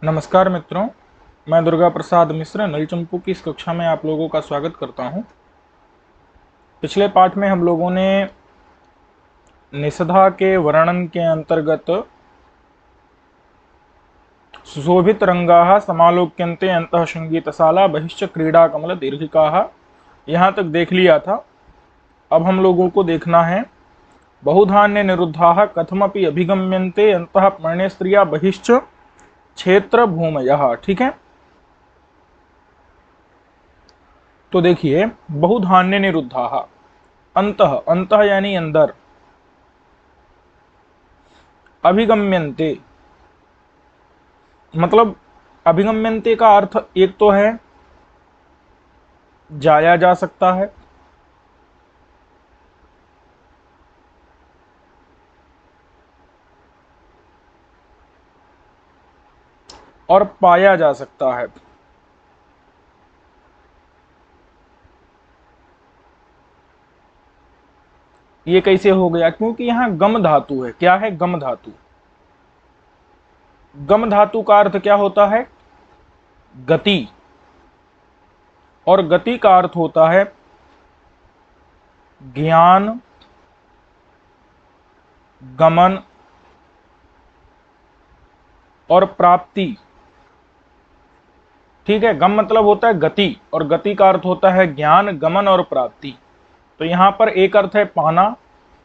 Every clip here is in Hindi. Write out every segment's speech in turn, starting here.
नमस्कार मित्रों, मैं दुर्गा प्रसाद मिश्र नलचंपू की इस कक्षा में आप लोगों का स्वागत करता हूं। पिछले पाठ में हम लोगों ने निषधा के वर्णन के अंतर्गत सुशोभित रंगाः समालोक्यन्ते अंतः संगीतशाला बहिश्च क्रीड़ा कमल दीर्घिकाः यहाँ तक देख लिया था। अब हम लोगों को देखना है बहुधान्य निरुद्धाः कथमपि अभिगम्यन्ते अंतः पर्णे स्त्रिया बहिश्च क्षेत्र भूमयः। ठीक है, तो देखिए बहुधान्य निरुद्धा अंतः अंतः यानी अंदर, अभिगम्यन्ते मतलब अभिगम्यन्ते का अर्थ एक तो है जाया जा सकता है, और पाया जा सकता है। ये कैसे हो गया? क्योंकि यहां गम धातु है। क्या है? गम धातु। गम धातु का अर्थ क्या होता है? गति, और गति का अर्थ होता है ज्ञान, गमन और प्राप्ति। ठीक है, गम मतलब होता है गति, और गति का अर्थ होता है ज्ञान, गमन और प्राप्ति। तो यहां पर एक अर्थ है पाना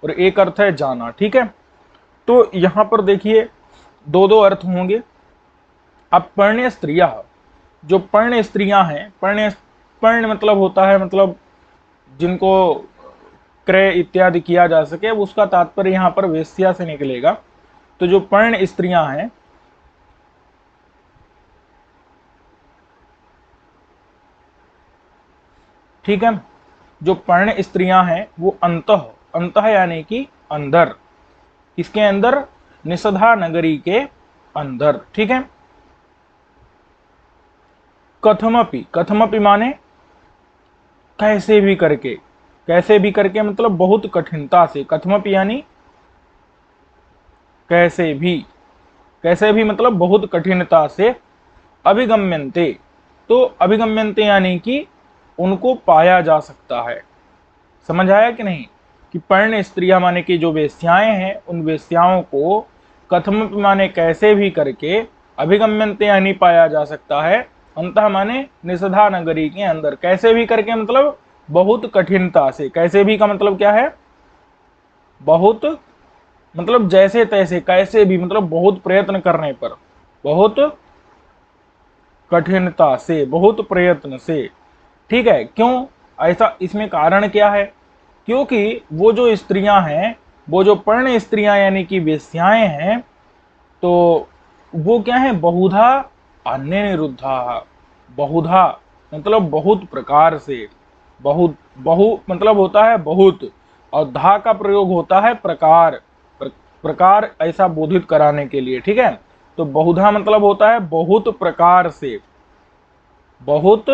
और एक अर्थ है जाना। ठीक है, तो यहां पर देखिए दो दो अर्थ होंगे। अब पर्ण्य स्त्रियां, जो पर्ण्य स्त्रियां हैं, पर्ण मतलब होता है मतलब जिनको क्रय इत्यादि किया जा सके, अब उसका तात्पर्य यहां पर वेश्या से निकलेगा। तो जो पर्ण स्त्रियां हैं, ठीक है, जो पर्ण स्त्रियां हैं वो अंतः, अंतः यानी कि अंदर, इसके अंदर, निषधा नगरी के अंदर। ठीक है, कथमपि, कथमपि माने कैसे भी करके, कैसे भी करके मतलब बहुत कठिनता से। कथमपि यानी कैसे भी, कैसे भी मतलब बहुत कठिनता से। अभिगम्यन्ते, तो अभिगम्यन्ते यानी कि उनको पाया जा सकता है। समझ आया कि नहीं? कि पर्ण स्त्रियां माने कि जो वेश्याएं हैं, उन वेश्याओं को कथमपि माने कैसे भी करके, अभिगम्यन्ते यानी पाया जा सकता है, अंतः माने निषधा नगरी के अंदर। कैसे भी करके मतलब बहुत कठिनता से। कैसे भी का मतलब क्या है? बहुत मतलब जैसे तैसे, कैसे भी मतलब बहुत प्रयत्न करने पर, बहुत कठिनता से, बहुत प्रयत्न से। ठीक है, क्यों ऐसा? इसमें कारण क्या है? क्योंकि वो जो स्त्रियां हैं, वो जो पर्ण स्त्रियां यानी कि वेश्याएं हैं, तो वो क्या है? बहुधा अन्य निरुद्धा। बहुधा मतलब बहुत प्रकार से, बहुत, बहु मतलब होता है बहुत, और धा का प्रयोग होता है प्रकार, प्रकार ऐसा बोधित कराने के लिए। ठीक है, तो बहुधा मतलब होता है बहुत प्रकार से, बहुत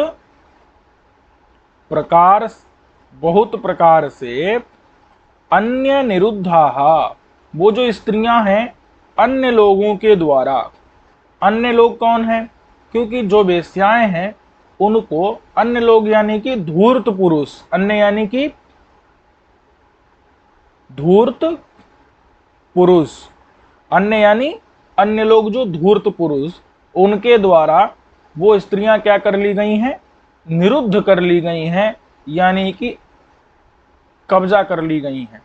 प्रकार, बहुत प्रकार से। अन्य निरुद्धा, वो जो स्त्रियां हैं अन्य लोगों के द्वारा। अन्य लोग कौन है? क्योंकि जो वेश्याएं हैं उनको अन्य लोग यानी कि धूर्त पुरुष, अन्य यानी कि धूर्त पुरुष, अन्य यानी अन्य लोग जो धूर्त पुरुष, उनके द्वारा वो स्त्रियां क्या कर ली गई हैं? निरुद्ध कर ली गई हैं, यानी कि कब्जा कर ली गई हैं,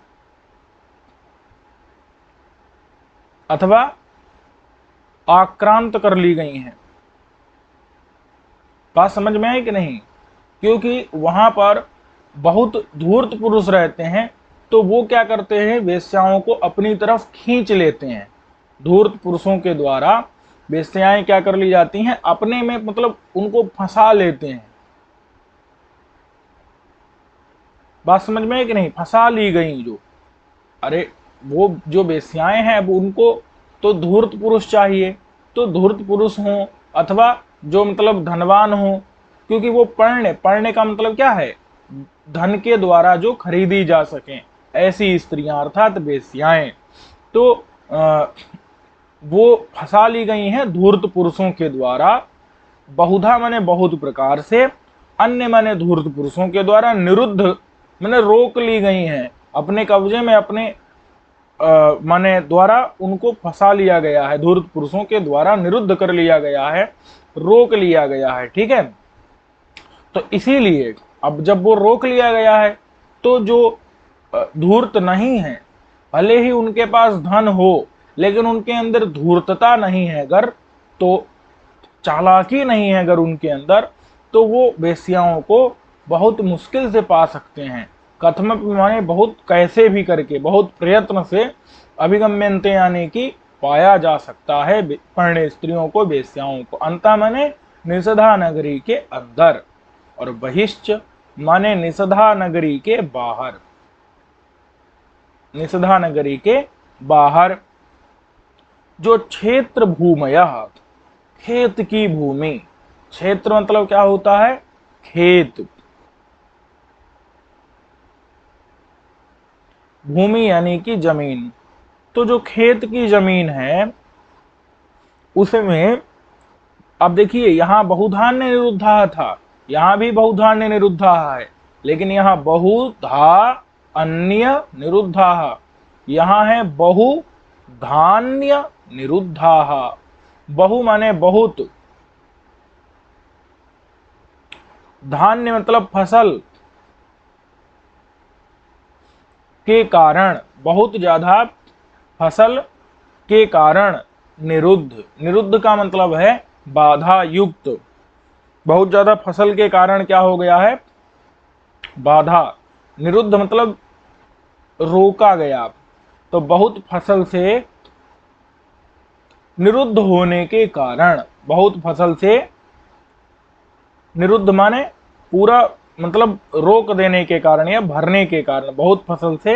अथवा आक्रांत कर ली गई हैं। बात समझ में आई कि नहीं? क्योंकि वहां पर बहुत धूर्त पुरुष रहते हैं, तो वो क्या करते हैं? वेश्याओं को अपनी तरफ खींच लेते हैं। धूर्त पुरुषों के द्वारा वेश्याएं क्या कर ली जाती हैं? अपने में मतलब उनको फंसा लेते हैं। बात समझ में है कि नहीं? फंसा ली गई जो, अरे वो जो वेश्याएं हैं अब उनको तो धूर्त पुरुष चाहिए, तो धूर्त पुरुष हों अथवा जो मतलब धनवान हो, क्योंकि वो पढ़ने, पढ़ने का मतलब क्या है? धन के द्वारा जो खरीदी जा सकें, ऐसी स्त्रियां अर्थात वेश्याएं। तो वो फंसा ली गई हैं धूर्त पुरुषों के द्वारा। बहुधा माने बहुत प्रकार से, अन्य माने धूर्त पुरुषों के द्वारा, निरुद्ध माने रोक ली गई हैं, अपने कब्जे में अपने माने द्वारा उनको फंसा लिया गया है, धूर्त पुरुषों के द्वारा निरुद्ध कर लिया गया है, रोक लिया गया है। ठीक है, तो इसीलिए अब जब वो रोक लिया गया है तो जो धूर्त नहीं है, भले ही उनके पास धन हो लेकिन उनके अंदर धूर्तता नहीं है अगर, तो चालाकी नहीं है अगर उनके अंदर, तो वो वेश्याओं को बहुत मुश्किल से पा सकते हैं। कथम माने बहुत कैसे भी करके, बहुत प्रयत्न से, अभिगम्यन्ते यानी कि पाया जा सकता है पर्ण स्त्रियों को, वेश्याओं को। अंता माने निषधा नगरी के अंदर, और बहिश्च माने निषधा नगरी के बाहर, निषधा नगरी के बाहर। जो क्षेत्र भूमयः, खेत की भूमि, क्षेत्र मतलब क्या होता है, खेत, भूमि यानी कि जमीन। तो जो खेत की जमीन है उसमें, अब देखिए यहां बहुधान्य निरुद्धा था, यहां भी बहुधान्य निरुद्धा है, लेकिन यहां बहुधा अन्य निरुद्धा, यहां है बहुधान्य निरुद्धा। बहु माने बहुत, धान्य मतलब फसल के कारण, बहुत ज्यादा फसल के कारण, निरुद्ध, निरुद्ध का मतलब है बाधा युक्त, बहुत ज्यादा फसल के कारण क्या हो गया है, बाधा, निरुद्ध मतलब रोका गया। तो बहुत फसल से निरुद्ध होने के कारण, बहुत फसल से निरुद्ध माने पूरा मतलब रोक देने के कारण या भरने के कारण, बहुत फसल से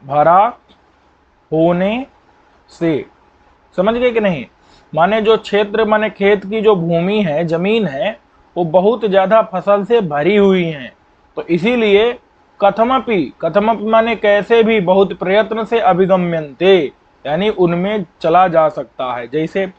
भरा होने से, समझ गए कि नहीं। माने जो क्षेत्र माने खेत की जो भूमि है, जमीन है, वो बहुत ज्यादा फसल से भरी हुई है, तो इसीलिए कथमपि, कथमपि माने कैसे भी, बहुत प्रयत्न से, अभिगम्यन्ते यानी उनमें चला जा सकता है। जैसे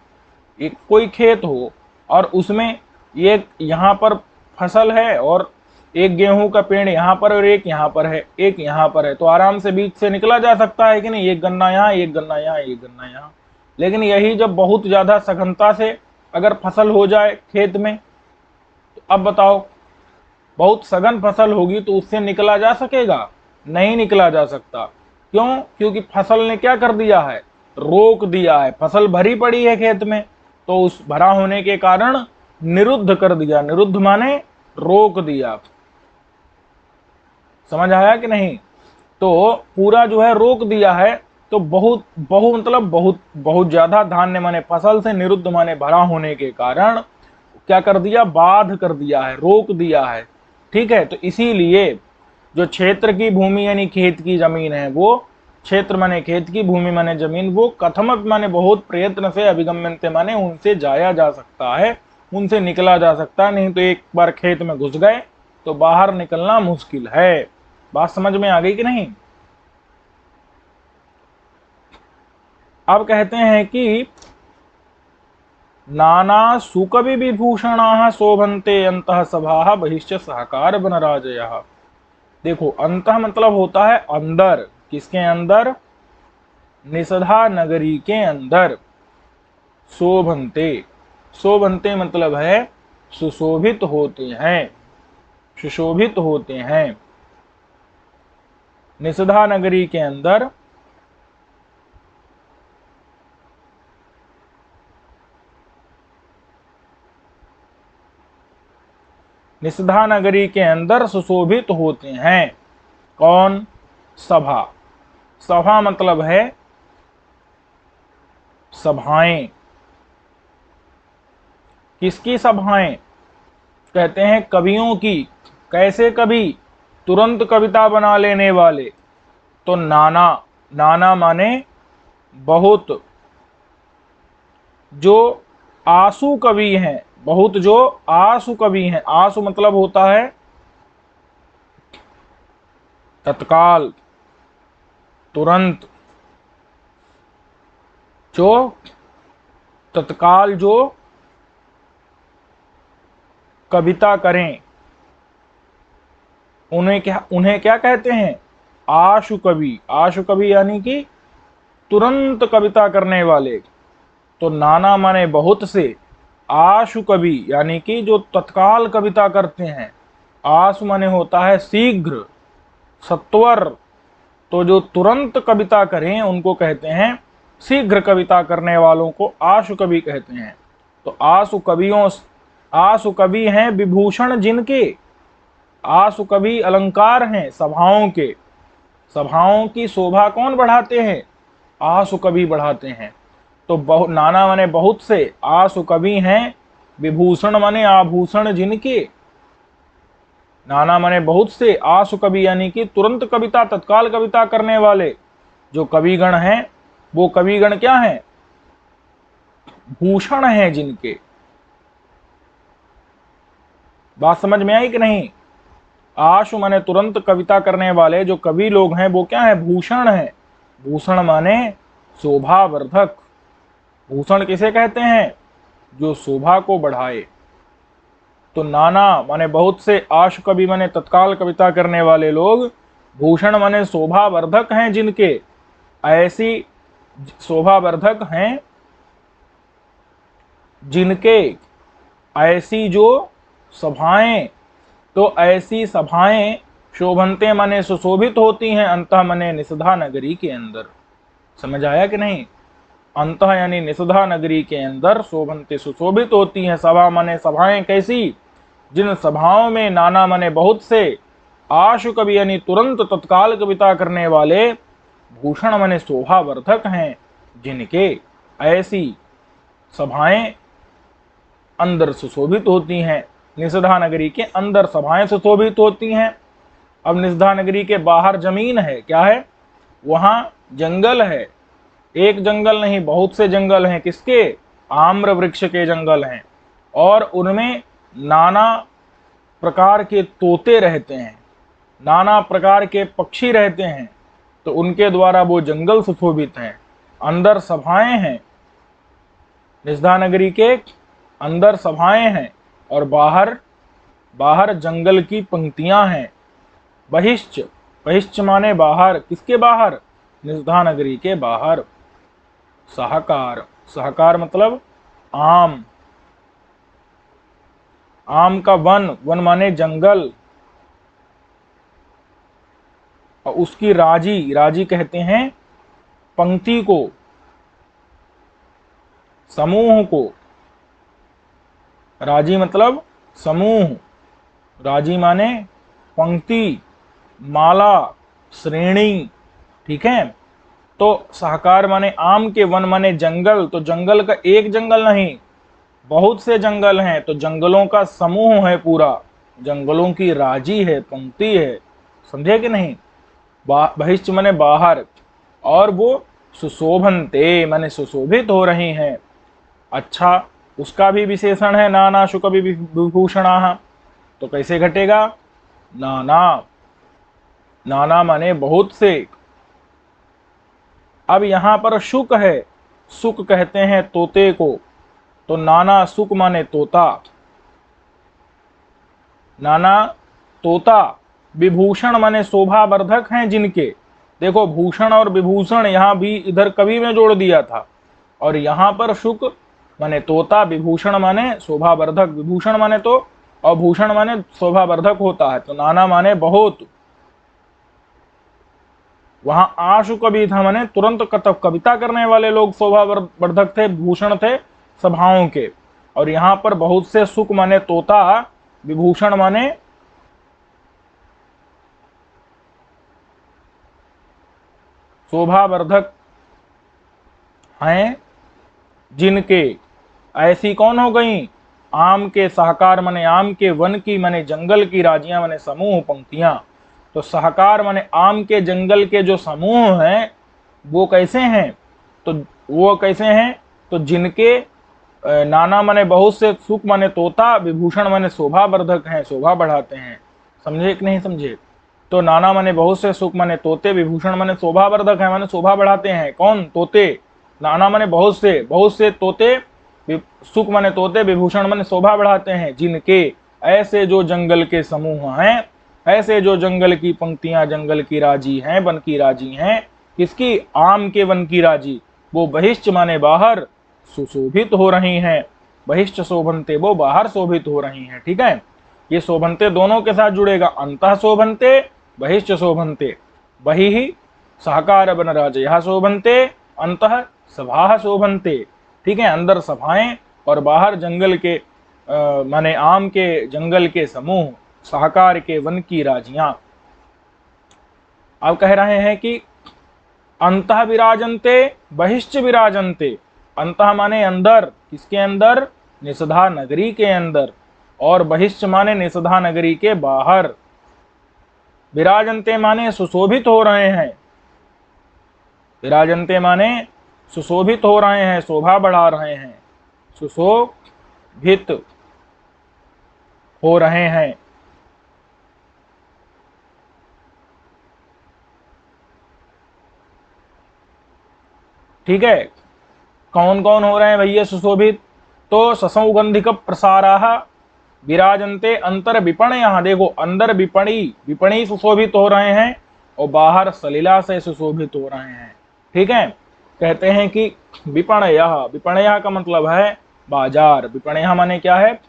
एक कोई खेत हो और उसमें एक यहाँ पर फसल है और एक गेहूं का पेड़ यहाँ पर और एक यहाँ पर है, एक यहाँ पर है, तो आराम से बीच से निकला जा सकता है कि नहीं, एक गन्ना यहाँ, एक गन्ना यहाँ, एक गन्ना यहाँ। लेकिन यही जब बहुत ज्यादा सघनता से अगर फसल हो जाए खेत में, तो अब बताओ, बहुत सघन फसल होगी तो उससे निकला जा सकेगा, नहीं निकला जा सकता। क्यों, क्योंकि फसल ने क्या कर दिया है, रोक दिया है, फसल भरी पड़ी है खेत में, तो उस भरा होने के कारण निरुद्ध कर दिया, निरुद्ध माने रोक दिया। समझ आया कि नहीं। तो पूरा जो है रोक दिया है, तो बहुत मतलब बहुत बहुत ज्यादा धान्य माने फसल से निरुद्ध माने भरा होने के कारण क्या कर दिया, बाध कर दिया है, रोक दिया है। ठीक है, तो इसीलिए जो क्षेत्र की भूमि यानी खेत की जमीन है, वो क्षेत्र माने खेत की, भूमि माने जमीन, वो कथमक माने बहुत प्रयत्न से, अभिगम्यन्ते माने उनसे जाया जा सकता है, उनसे निकला जा सकता है। नहीं तो एक बार खेत में घुस गए तो बाहर निकलना मुश्किल है। बात समझ में आ गई कि नहीं। अब कहते हैं कि नाना सुकवि विभूषणा शोभन्ते अंतः सभा बहिश्च सहकार बनराजयः। देखो, अंतः मतलब होता है अंदर, किसके अंदर, निषधा नगरी के अंदर। शोभन्ते, शोभन्ते मतलब है सुशोभित होते हैं, सुशोभित होते हैं। निषधा नगरी के अंदर निषधा नगरी के अंदर सुशोभित होते हैं। कौन, सभा, सभा मतलब है सभाएं। किसकी सभाएं, कहते हैं कवियों की। कैसे कवि, तुरंत कविता बना लेने वाले। तो नाना, नाना माने बहुत, जो आसु कवि हैं, बहुत जो आसु कवि हैं, आसु मतलब होता है तत्काल, तुरंत, जो तत्काल, जो कविता करें, उन्हें क्या कहते हैं? आशु कवि। आशु कवि यानी कि तुरंत कविता करने वाले। तो नाना माने बहुत से, आशु कवि यानी कि जो तत्काल कविता करते हैं। आशु माने होता है शीघ्र, सत्वर। तो जो तुरंत कविता करें उनको कहते हैं, शीघ्र कविता करने वालों को आशु कवि कहते हैं। तो आशु कवि हैं विभूषण जिनके। आशु कवि अलंकार हैं सभाओं के। सभाओं की शोभा कौन बढ़ाते हैं? आशु कवि बढ़ाते हैं। तो नाना माने बहुत से, आशु कवि हैं विभूषण माने आभूषण जिनके। नाना माने बहुत से, आशु कवि यानी कि तुरंत कविता, तत्काल कविता करने वाले जो कविगण हैं, वो कविगण क्या हैं? भूषण हैं जिनके। बात समझ में आई कि नहीं? आशु माने तुरंत कविता करने वाले जो कवि लोग हैं वो क्या है? भूषण है। भूषण माने शोभावर्धक। भूषण किसे कहते हैं? जो शोभा को बढ़ाए। तो नाना माने बहुत से, आशु कवि माने तत्काल कविता करने वाले लोग, भूषण माने शोभावर्धक हैं जिनके। ऐसी शोभावर्धक हैं जिनके, ऐसी जो सभाएं, तो ऐसी सभाएं शोभनते माने सुशोभित होती हैं, अंतः माने निषधा नगरी के अंदर। समझ आया कि नहीं? अंतः यानी निषधा नगरी के अंदर शोभनते सुशोभित होती हैं। सभा माने सभाएं कैसी? जिन सभाओं में नाना माने बहुत से, आशु कवि यानी तुरंत तत्काल कविता करने वाले, भूषण माने शोभावर्धक हैं जिनके, ऐसी सभाएं अंदर सुशोभित होती हैं। निषधा नगरी के अंदर सभाएं सुशोभित होती हैं। अब निषधा नगरी के बाहर जमीन है, क्या है? वहां जंगल है। एक जंगल नहीं, बहुत से जंगल हैं। किसके? आम्र वृक्ष के जंगल हैं। और उनमें नाना प्रकार के तोते रहते हैं, नाना प्रकार के पक्षी रहते हैं। तो उनके द्वारा वो जंगल सुशोभित हैं। अंदर सभाएं हैं, निषधा नगरी के अंदर सभाएं हैं, और बाहर जंगल की पंक्तियां हैं। बहिश्च, बहिश्च माने बाहर। किसके बाहर? निषधा नगरी के बाहर। सहकार, सहकार मतलब आम। आम का वन, वन माने जंगल। और उसकी राजी, राजी कहते हैं पंक्ति को, समूह को। राजी मतलब समूह। राजी माने पंक्ति, माला, श्रेणी। ठीक है? तो सहकार माने आम के, वन माने जंगल। तो जंगल का एक जंगल नहीं, बहुत से जंगल हैं। तो जंगलों का समूह है पूरा, जंगलों की राजी है, पंक्ति है। समझे कि नहीं? बहिश्च माने बाहर, और वो सुशोभनते माने सुशोभित हो रही हैं। अच्छा, उसका भी विशेषण है नाना शुकवि विभूषणाः। तो कैसे घटेगा? नाना, नाना माने बहुत से। अब यहां पर शुक है, सुक कहते हैं तोते को। तो नाना सुक माने तोता, नाना तोता। विभूषण माने शोभावर्धक हैं जिनके। देखो, भूषण और विभूषण यहां भी इधर कवि में जोड़ दिया था, और यहां पर शुक माने तोता, विभूषण माने शोभावर्धक। विभूषण माने तो, और भूषण माने शोभावर्धक होता है। तो नाना माने बहुत। वहां आशु कवि था माने तुरंत कविता करने वाले लोग शोभावर्धक थे, भूषण थे सभाओं के। और यहां पर बहुत से, सुक माने तोता, विभूषण माने शोभावर्धक हैं जिनके। ऐसी कौन हो गई? आम के, सहकार माने आम के, वन की माने जंगल की, राजियां माने समूह, पंक्तियां। तो सहकार माने आम के, जंगल के जो समूह हैं वो कैसे हैं? तो वो कैसे हैं? तो जिनके, नाना माने बहुत से, सुख माने तोता, विभूषण माने शोभावर्धक हैं, शोभा बढ़ाते हैं। समझे कि नहीं समझे? तो नाना माने बहुत से, सुख माने तोते, विभूषण माने शोभावर्धक है, माने शोभा बढ़ाते हैं। कौन? तोते। नाना माने बहुत से तोते, सुख माने तोते, विभूषण माने शोभा बढ़ाते हैं, जिनके, ऐसे जो जंगल के समूह हैं, ऐसे जो जंगल की पंक्तियां जंगल की राजी हैं, वन की राजी हैं। किसकी? आम के वन की राजी। वो बहिश्च माने बाहर, सुशोभित हो रही हैं। बहिश्च शोभनते, वो बाहर शोभित हो रही हैं। ठीक है, ये शोभनते दोनों के साथ जुड़ेगा। अंतः शोभनते, बहिश्च शोभनते। बहिः सहकार वन राजयः शोभनते, अंतः सभाः शोभनते। ठीक है, अंदर सभाएं और बाहर जंगल के माने आम के जंगल के समूह, सहकार के वन की राजियां। अब कह रहे हैं कि अंतः विराजन्ते, बहिश्च विराजन्ते। अंतः माने अंदर, किसके अंदर? निषधा नगरी के अंदर। और बहिश्च माने निषधा नगरी के बाहर। विराजन्ते माने सुशोभित हो रहे हैं। विराजन्ते माने सुशोभित हो रहे हैं, शोभा बढ़ा रहे हैं, सुशोभित हो रहे हैं। ठीक है, कौन कौन हो रहे हैं भैया सुशोभित? तो ससौगंधिक प्रसाराः विराजन्ते अंतर विपणयः। देखो, अंदर विपणी सुशोभित हो रहे हैं और बाहर सलीला से सुशोभित हो रहे हैं। ठीक है, कहते हैं कि विपणयः, विपणयः का मतलब है बाजार। विपणयः माने क्या है?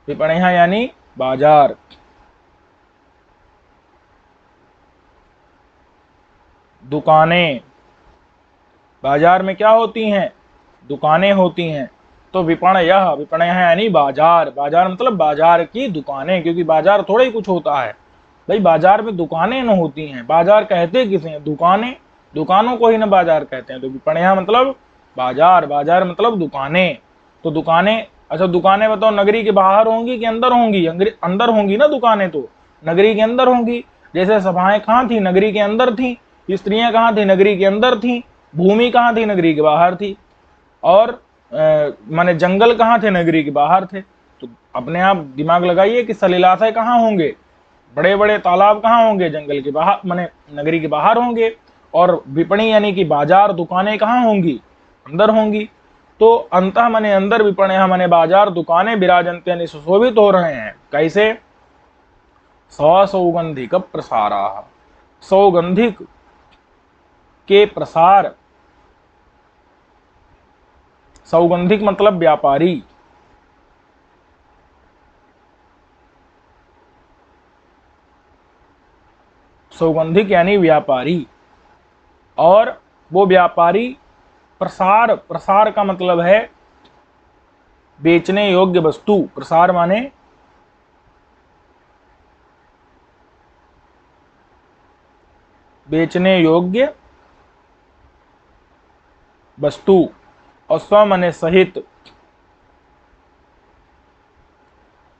विपणयः यानी बाजार। दुकानें, बाजार में क्या होती हैं? दुकानें होती हैं। तो विपणयः, विपणयः यानी बाजार। बाजार मतलब बाजार की दुकानें, क्योंकि बाजार थोड़ा ही कुछ होता है भाई, बाजार में दुकानें न होती हैं। बाजार कहते किसे हैं? दुकानें, दुकानों को ही ना बाजार कहते हैं। तो विपणयः मतलब बाजार, बाजार मतलब दुकानें। तो दुकानें, अच्छा दुकानें बताओ, नगरी के बाहर होंगी कि अंदर होंगी? अंदर होंगी ना दुकानें, तो नगरी के अंदर होंगी। जैसे सभाएं कहाँ थी? नगरी के अंदर थी। स्त्रियां कहाँ थी? नगरी के अंदर थी। भूमि कहाँ थी? नगरी के बाहर थी। और माने जंगल कहाँ थे? नगरी के बाहर थे। तो अपने आप दिमाग लगाइए कि सलीलाशय कहाँ होंगे? बड़े बड़े तालाब कहाँ होंगे? जंगल के बाहर, माने नगरी के बाहर होंगे। और विपणी यानी कि बाजार, दुकानें कहाँ होंगी? अंदर होंगी। तो अंतः माने अंदर, विपणयः माने बाजार, दुकानें, विराजन्ते यानी सुशोभित हो रहे हैं। कैसे? सौगंधिक प्रसाराः, सौगंधिक के प्रसार। सौगंधिक मतलब व्यापारी। सौगंधिक यानी व्यापारी। और वो व्यापारी प्रसार, प्रसार का मतलब है बेचने योग्य वस्तु। प्रसार माने बेचने योग्य वस्तु। और स्व माने सहित।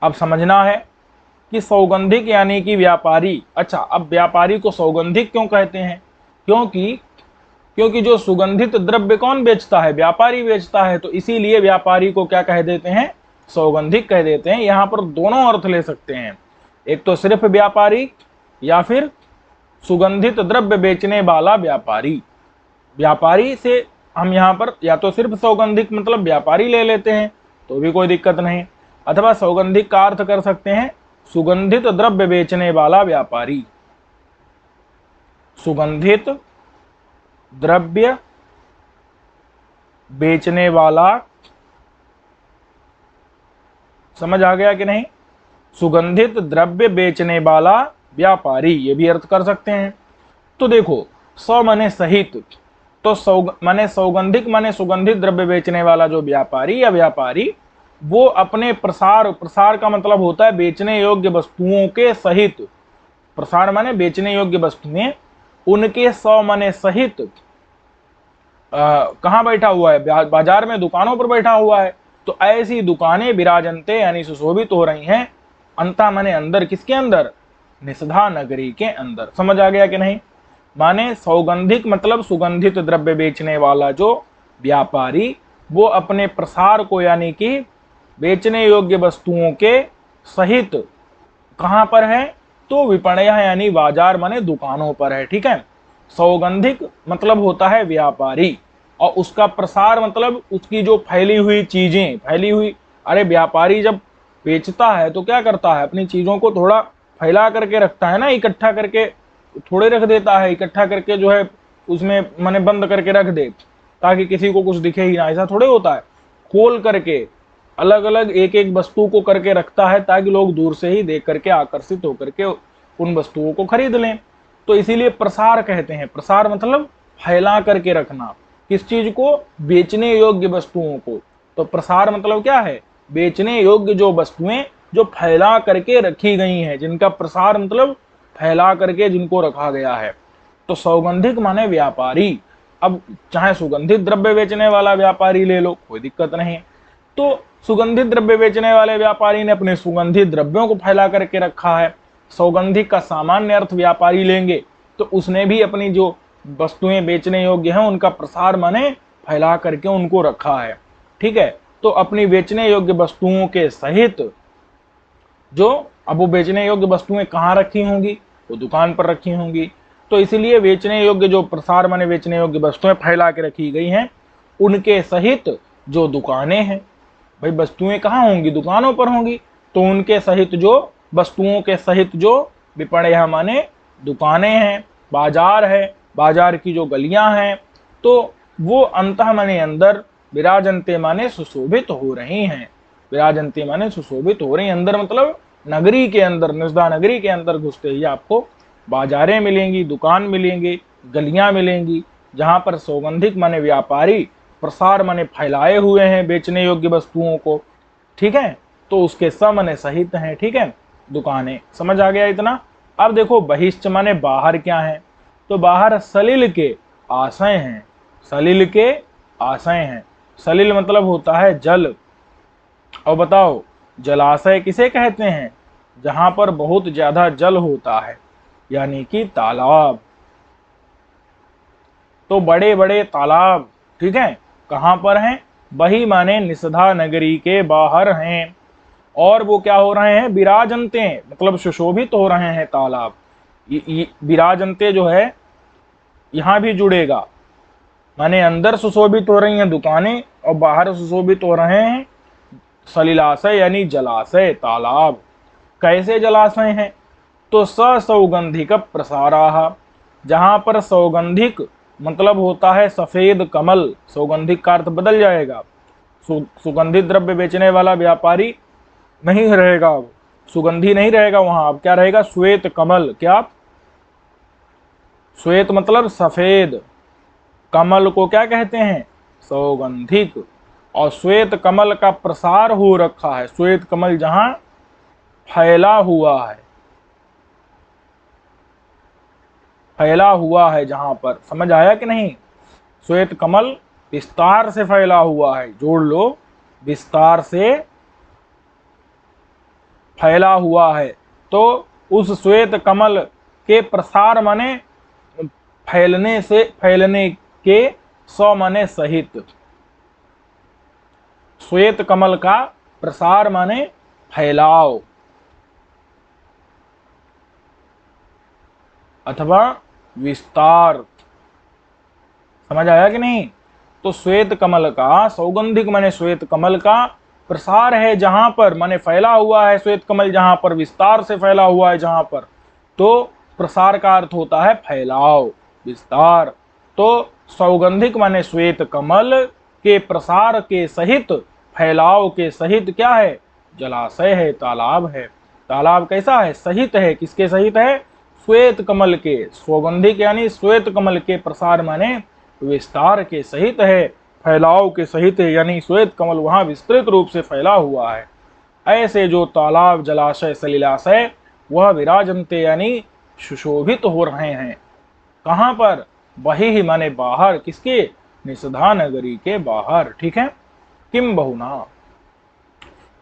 अब समझना है कि सौगंधिक यानी कि व्यापारी। अच्छा, अब व्यापारी को सौगंधिक क्यों कहते हैं? क्योंकि जो सुगंधित द्रव्य कौन बेचता है? व्यापारी बेचता है। तो इसीलिए व्यापारी को क्या कह देते हैं? सौगंधिक कह देते हैं। यहां पर दोनों अर्थ ले सकते हैं, एक तो सिर्फ व्यापारी या फिर सुगंधित द्रव्य बेचने वाला व्यापारी। व्यापारी से हम यहाँ पर या तो सिर्फ सौगंधिक मतलब व्यापारी ले लेते हैं तो भी कोई दिक्कत नहीं, अथवा सौगंधिक का अर्थ कर सकते हैं सुगंधित द्रव्य बेचने वाला व्यापारी। सुगंधित द्रव्य बेचने वाला, समझ आ गया कि नहीं? सुगंधित द्रव्य बेचने वाला व्यापारी, ये भी अर्थ कर सकते हैं। तो देखो, सौ माने सहित, तो माने सौगंधिक माने सुगंधित द्रव्य बेचने वाला जो व्यापारी या व्यापारी, वो अपने प्रसार का मतलब होता है बेचने योग्य वस्तुओं के सहित। प्रसार माने बेचने योग्य वस्तुएं, उनके सौ माने सहित कहाँ बैठा हुआ है? बाजार में, दुकानों पर बैठा हुआ है। तो ऐसी दुकानें विराजन्ते यानी सुशोभित हो रही हैं। अंता माने अंदर, किसके अंदर? निषधा नगरी के अंदर। समझ आ गया कि नहीं? माने सौगंधिक मतलब सुगंधित द्रव्य बेचने वाला जो व्यापारी, वो अपने प्रसार को यानी कि बेचने योग्य वस्तुओं के सहित कहां पर है? तो विपणयः यानी बाजार माने दुकानों पर है, ठीक है। सौगंधिक मतलब होता है व्यापारी, और उसका प्रसार मतलब उसकी जो फैली हुई चीजें, फैली हुई, अरे व्यापारी जब बेचता है तो क्या करता है, अपनी चीजों को थोड़ा फैला करके रखता है ना, इकट्ठा करके थोड़े रख देता है, इकट्ठा करके जो है उसमें माने बंद करके रख दे ताकि किसी को कुछ दिखे ही ना, ऐसा थोड़े होता है। खोल करके अलग अलग एक एक वस्तु को करके रखता है ताकि लोग दूर से ही देख करके आकर्षित होकर के उन वस्तुओं को खरीद लें। तो इसीलिए प्रसार कहते हैं। प्रसार मतलब फैला करके रखना, किस चीज को, बेचने योग्य वस्तुओं को। तो प्रसार मतलब क्या है, बेचने योग्य जो वस्तुएं जो फैला करके रखी गई हैं, जिनका प्रसार मतलब फैला करके जिनको रखा गया है। तो सौगंधिक माने व्यापारी। अब चाहे सुगंधित द्रव्य बेचने वाला व्यापारी ले लो, कोई दिक्कत नहीं। तो सुगंधित द्रव्य बेचने वाले व्यापारी ने अपने सुगंधित द्रव्यों को फैला करके रखा है। सौगंधिक का सामान्य अर्थ व्यापारी लेंगे तो उसने भी अपनी जो वस्तुएं बेचने योग्य हैं उनका प्रसार माने फैला करके उनको रखा है, ठीक है। तो अपनी बेचने योग्य वस्तुओं के सहित जो, अब वो बेचने योग्य वस्तुएं कहाँ रखी होंगी, वो दुकान पर रखी होंगी। तो इसलिए बेचने योग्य जो प्रसार माने बेचने योग्य वस्तुएं फैला के रखी गई हैं, उनके सहित जो दुकानें हैं, भाई वस्तुएं कहाँ होंगी, दुकानों पर होंगी, तो उनके सहित जो वस्तुओं के सहित जो विपणय माने दुकानें हैं, बाजार है, बाजार की जो गलियां हैं, तो वो अंतः माने अंदर, विराजन्ते माने सुशोभित हो रही हैं। विराजन्ते माने सुशोभित हो रही, अंदर मतलब नगरी के अंदर, निजदा नगरी के अंदर घुसते ही आपको बाजारें मिलेंगी, दुकान मिलेंगी, गलियां मिलेंगी, जहां पर सौगंधिक माने व्यापारी प्रसार माने फैलाए हुए हैं बेचने योग्य वस्तुओं को, ठीक है। तो उसके समने सहित हैं, ठीक है, दुकानें। समझ आ गया इतना। अब देखो बहिश्च माने बाहर क्या है, तो बाहर सलिल के आशय हैं, सलिल के आशय हैं। सलिल मतलब होता है जल। और बताओ जलाशय किसे कहते हैं, जहां पर बहुत ज्यादा जल होता है, यानी कि तालाब। तो बड़े बड़े तालाब, ठीक है, कहां पर हैं, वही माने निषधा नगरी के बाहर हैं। और वो क्या हो रहे हैं, विराजनते मतलब सुशोभित हो रहे हैं तालाब। विराजनते जो है यहां भी जुड़ेगा, माने अंदर सुशोभित हो रही हैं दुकानें और बाहर सुशोभित हो रहे हैं सलिलाशय यानी जलाशय, तालाब। कैसे जलाशय हैं, तो सौगंधिक प्रसाराः, जहां पर सौगंधिक मतलब होता है सफेद कमल, सौगंधिक का अर्थ बदल जाएगा। सुगंधित द्रव्य बेचने वाला व्यापारी नहीं रहेगा, अब सुगंधी नहीं रहेगा वहां, अब क्या रहेगा, श्वेत कमल। क्या, श्वेत मतलब सफेद, कमल को क्या कहते हैं, सौगंधिक। और श्वेत कमल का प्रसार हो रखा है, श्वेत कमल जहां फैला हुआ है, फैला हुआ है जहां पर। समझ आया कि नहीं, श्वेत कमल विस्तार से फैला हुआ है, जोड़ लो, विस्तार से फैला हुआ है। तो उस श्वेत कमल के प्रसार माने फैलने से, फैलने के, सौ माने सहित, श्वेत कमल का प्रसार माने फैलाव अथवा विस्तार। समझ आया कि नहीं। तो श्वेत कमल का, सौगंधिक माने श्वेत कमल का प्रसार है जहां पर, माने फैला हुआ है श्वेत कमल जहां पर, विस्तार से फैला हुआ है जहां पर। तो प्रसार का अर्थ होता है फैलाव, विस्तार। तो सौगंधिक माने श्वेत कमल के प्रसार के सहित, फैलाव के सहित क्या है, जलाशय है, तालाब है। तालाब कैसा है, सहित है, किसके सहित है, श्वेत कमल के। सौगंधिक यानी श्वेत कमल के प्रसार माने विस्तार के सहित है, फैलाव के सहित है, यानी श्वेत कमल वहां विस्तृत रूप से फैला हुआ है। ऐसे जो तालाब, जलाशय, सलिलाशय वह विराजनते यानी सुशोभित हो रहे हैं। कहां पर, वही ही माने बाहर, किसके, निषधा नगरी के बाहर, ठीक है। किम बहुना,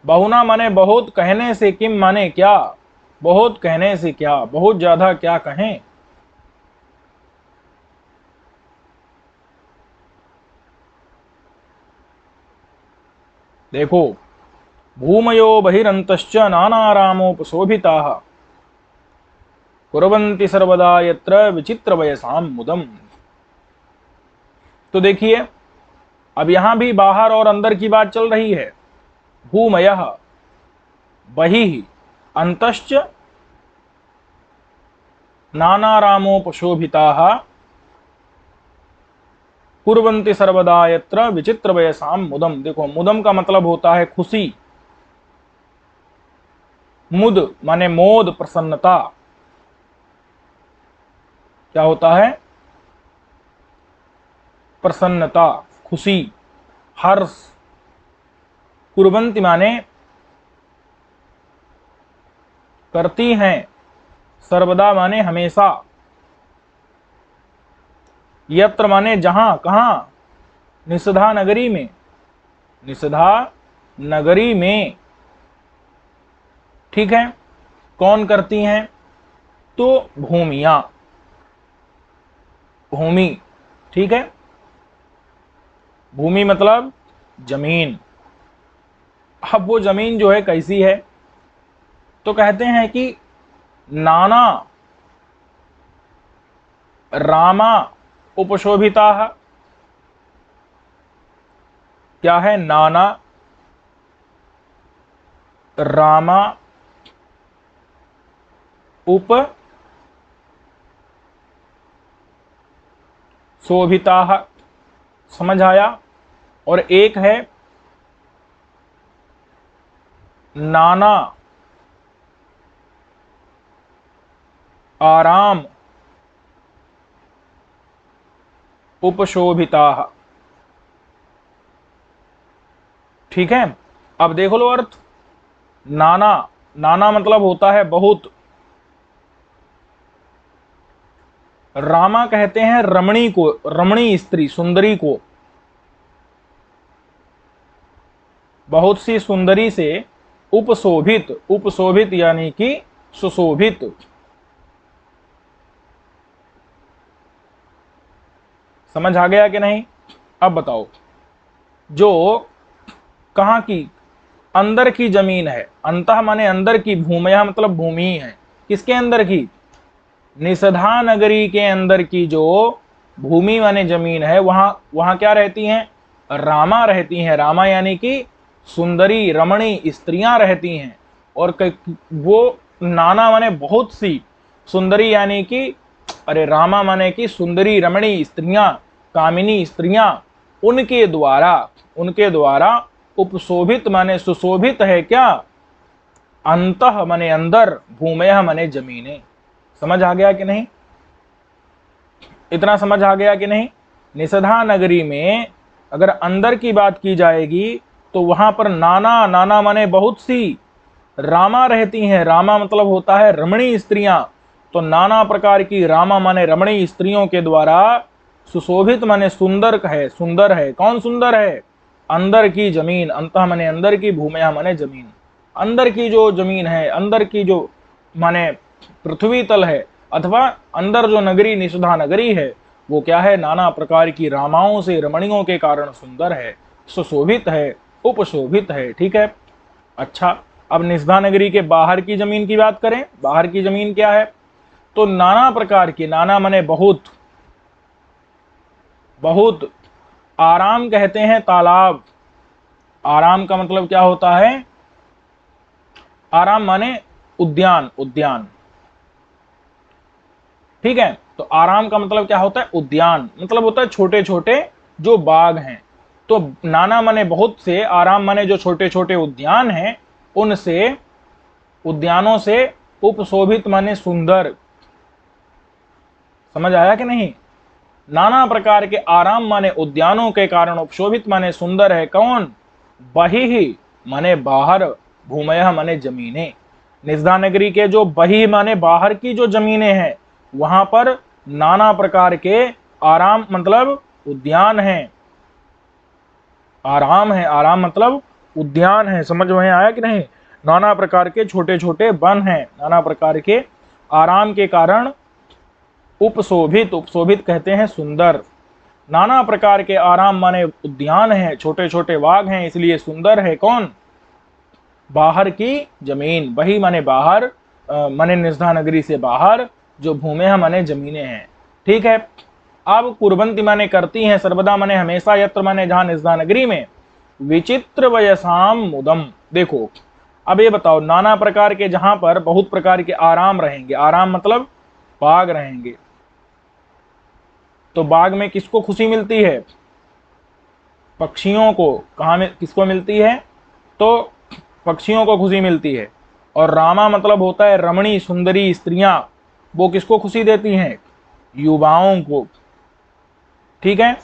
बहुना माने बहुत कहने से, किम माने क्या, बहुत कहने से क्या, बहुत ज्यादा क्या कहें। देखो, भूमयो बहिरंतश्च नानारामोपशोभिताः, कुर्वन्ति सर्वदा यत्र विचित्र वयसाम मुदम। तो देखिए अब यहां भी बाहर और अंदर की बात चल रही है। भूमयः बहिः अन्तश्च नानारामोपशोभिताः कुर्वन्ति सर्वदा यत्र विचित्र वयसाम मुदम। देखो मुदम का मतलब होता है खुशी, मुद माने मोद, प्रसन्नता। क्या होता है? प्रसन्नता, खुशी, हर्ष। कुर्वन्ति माने करती हैं, सर्वदा माने हमेशा, यत्र माने जहां, कहां? निषधा नगरी में, निषधा नगरी में। ठीक है, कौन करती हैं? तो भूमियां, भूमि। ठीक है, भूमि मतलब जमीन। अब वो जमीन जो है कैसी है? तो कहते हैं कि नाना रामा उपशोभिता। क्या है? नाना रामा उप शोभिता। समझ आया? और एक है नाना आराम उपशोभिता। ठीक है, अब देख लो अर्थ। नाना, नाना मतलब होता है बहुत। रामा कहते हैं रमणी को, रमणी स्त्री, सुंदरी को। बहुत सी सुंदरी से उपशोभित, उपशोभित यानी कि सुशोभित। समझ आ गया कि नहीं? अब बताओ, जो कहां की? अंदर की जमीन है। अंतः माने अंदर की, भूमया मतलब भूमि है। किसके अंदर की? निषधा नगरी के अंदर की जो भूमि माने जमीन है, वहां क्या रहती हैं? रामा रहती हैं। रामा यानी कि सुंदरी, रमणी स्त्रियां रहती हैं। और वो नाना माने बहुत सी, सुंदरी यानी कि, अरे रामा माने कि सुंदरी, रमणी स्त्रियां, कामिनी स्त्रियां, उनके द्वारा उपशोभित माने सुशोभित है। क्या? अंतः माने अंदर, भूमयः माने जमीनें। समझ आ गया कि नहीं? इतना समझ आ गया कि नहीं? निषधा नगरी में अगर अंदर की बात की जाएगी तो वहां पर नाना, नाना माने बहुत सी, रामा रहती हैं। रामा मतलब होता है रमणी स्त्रियां। तो नाना प्रकार की रामा माने रमणी स्त्रियों के द्वारा सुशोभित माने सुंदर है, सुंदर है। कौन सुंदर है? अंदर की जमीन। अंतः माने अंदर की, भूमया माने जमीन। अंदर की जो जमीन है, अंदर की जो माने पृथ्वी तल है, अथवा अंदर जो नगरी निषधा नगरी है, वो क्या है? नाना प्रकार की रामाओं से, रमणियों के कारण सुंदर है, सुशोभित है, उपशोभित है। ठीक है, अच्छा अब निषधा नगरी के बाहर की जमीन की बात करें। बाहर की जमीन क्या है? तो नाना प्रकार की, नाना माने बहुत, बहुत। आराम कहते हैं तालाब। आराम का मतलब क्या होता है? आराम माने उद्यान, उद्यान। ठीक है, तो आराम का मतलब क्या होता है? उद्यान मतलब होता है छोटे छोटे जो बाग हैं। तो नाना माने बहुत से, आराम माने जो छोटे छोटे उद्यान हैं, उनसे, उद्यानों से उपशोभित माने सुंदर। समझ आया कि नहीं? नाना प्रकार के आराम माने उद्यानों के कारण उपशोभित माने सुंदर है। कौन? बहिः माने बाहर, भूमयः माने जमीनें। निषधा नगरी के जो बहिः माने बाहर की जो जमीनें हैं, वहां पर नाना प्रकार के आराम मतलब उद्यान हैं। आराम है, आराम मतलब उद्यान है। समझ में आया कि नहीं? नाना प्रकार के छोटे छोटे वन हैं, नाना प्रकार के आराम के कारण उपशोभित, उपशोभित कहते हैं सुंदर। नाना प्रकार के आराम माने उद्यान हैं, छोटे छोटे बाग हैं, इसलिए सुंदर है। कौन? बाहर की जमीन। वही माने बाहर, माने निषधा नगरी से बाहर जो भूमेह माने जमीनें हैं। ठीक है, अब कुर्वन्ति माने करती हैं, सर्वदा माने हमेशा, यत्र माने जहां, निजदा नगरी में, विचित्र वयसाम मुदम। देखो अब ये बताओ, नाना प्रकार के, जहां पर बहुत प्रकार के आराम रहेंगे, आराम मतलब बाग रहेंगे, तो बाग में किसको खुशी मिलती है? पक्षियों को। कहाँ में किसको मिलती है? तो पक्षियों को खुशी मिलती है। और रामा मतलब होता है रमणी, सुंदरी स्त्रियां, वो किसको खुशी देती हैं? युवाओं को। ठीक है,